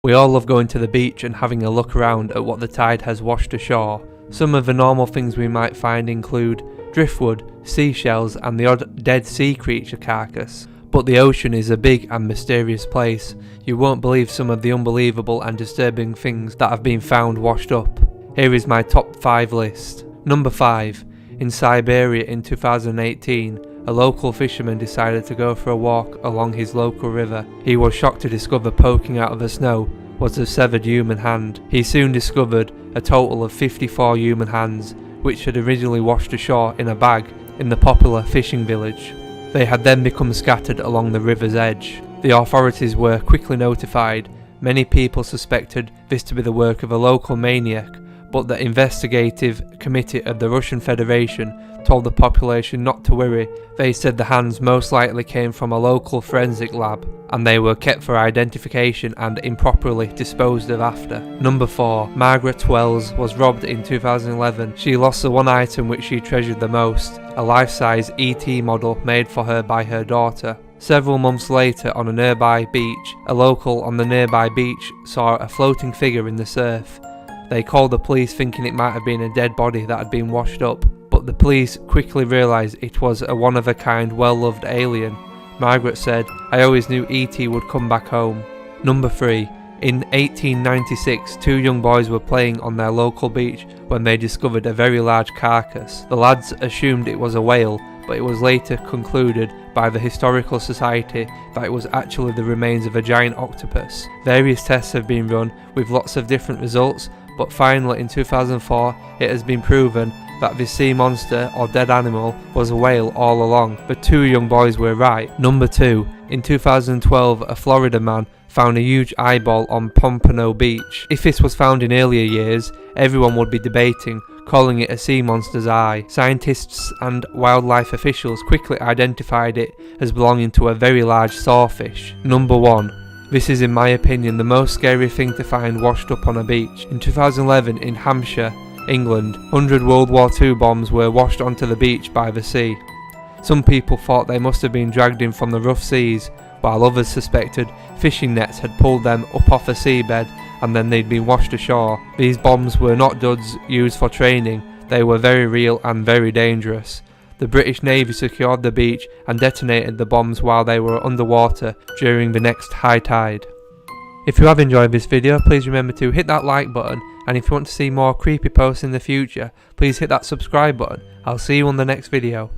We all love going to the beach and having a look around at what the tide has washed ashore. Some of the normal things we might find include driftwood, seashells and the odd dead sea creature carcass. But the ocean is a big and mysterious place. You won't believe some of the unbelievable and disturbing things that have been found washed up. Here is my top 5 list. Number 5. In Siberia in 2018, a local fisherman decided to go for a walk along his local river. He was shocked to discover poking out of the snow was a severed human hand. He soon discovered a total of 54 human hands, which had originally washed ashore in a bag in the popular fishing village. They had then become scattered along the river's edge. The authorities were quickly notified. Many people suspected this to be the work of a local maniac, but the investigative committee of the Russian Federation told the population not to worry. They said the hands most likely came from a local forensic lab, and they were kept for identification and improperly disposed of after. Number 4. Margaret Wells was robbed in 2011. She lost the one item which she treasured the most, a life-size ET model made for her by her daughter. Several months later, on a nearby beach, a local on the nearby beach saw a floating figure in the surf. They called the police thinking it might have been a dead body that had been washed up, but the police quickly realised it was a one-of-a-kind, well-loved alien. Margaret said, "I always knew E.T. would come back home." Number 3. In 1896, 2 young boys were playing on their local beach when they discovered a very large carcass. The lads assumed it was a whale, but it was later concluded by the Historical Society that it was actually the remains of a giant octopus. Various tests have been run with lots of different results, but finally in 2004 it has been proven that this sea monster or dead animal was a whale all along. The 2 young boys were right. Number 2. In 2012, a Florida man found a huge eyeball on Pompano Beach. If this was found in earlier years, everyone would be debating, calling it a sea monster's eye. Scientists and wildlife officials quickly identified it as belonging to a very large sawfish. Number 1. This is, in my opinion, the most scary thing to find washed up on a beach. In 2011 in Hampshire, England, 100 World War II bombs were washed onto the beach by the sea. Some people thought they must have been dragged in from the rough seas, while others suspected fishing nets had pulled them up off the seabed and then they'd been washed ashore. These bombs were not duds used for training, they were very real and very dangerous. The British Navy secured the beach and detonated the bombs while they were underwater during the next high tide. If you have enjoyed this video, please remember to hit that like button, and if you want to see more creepy posts in the future, please hit that subscribe button. I'll see you on the next video.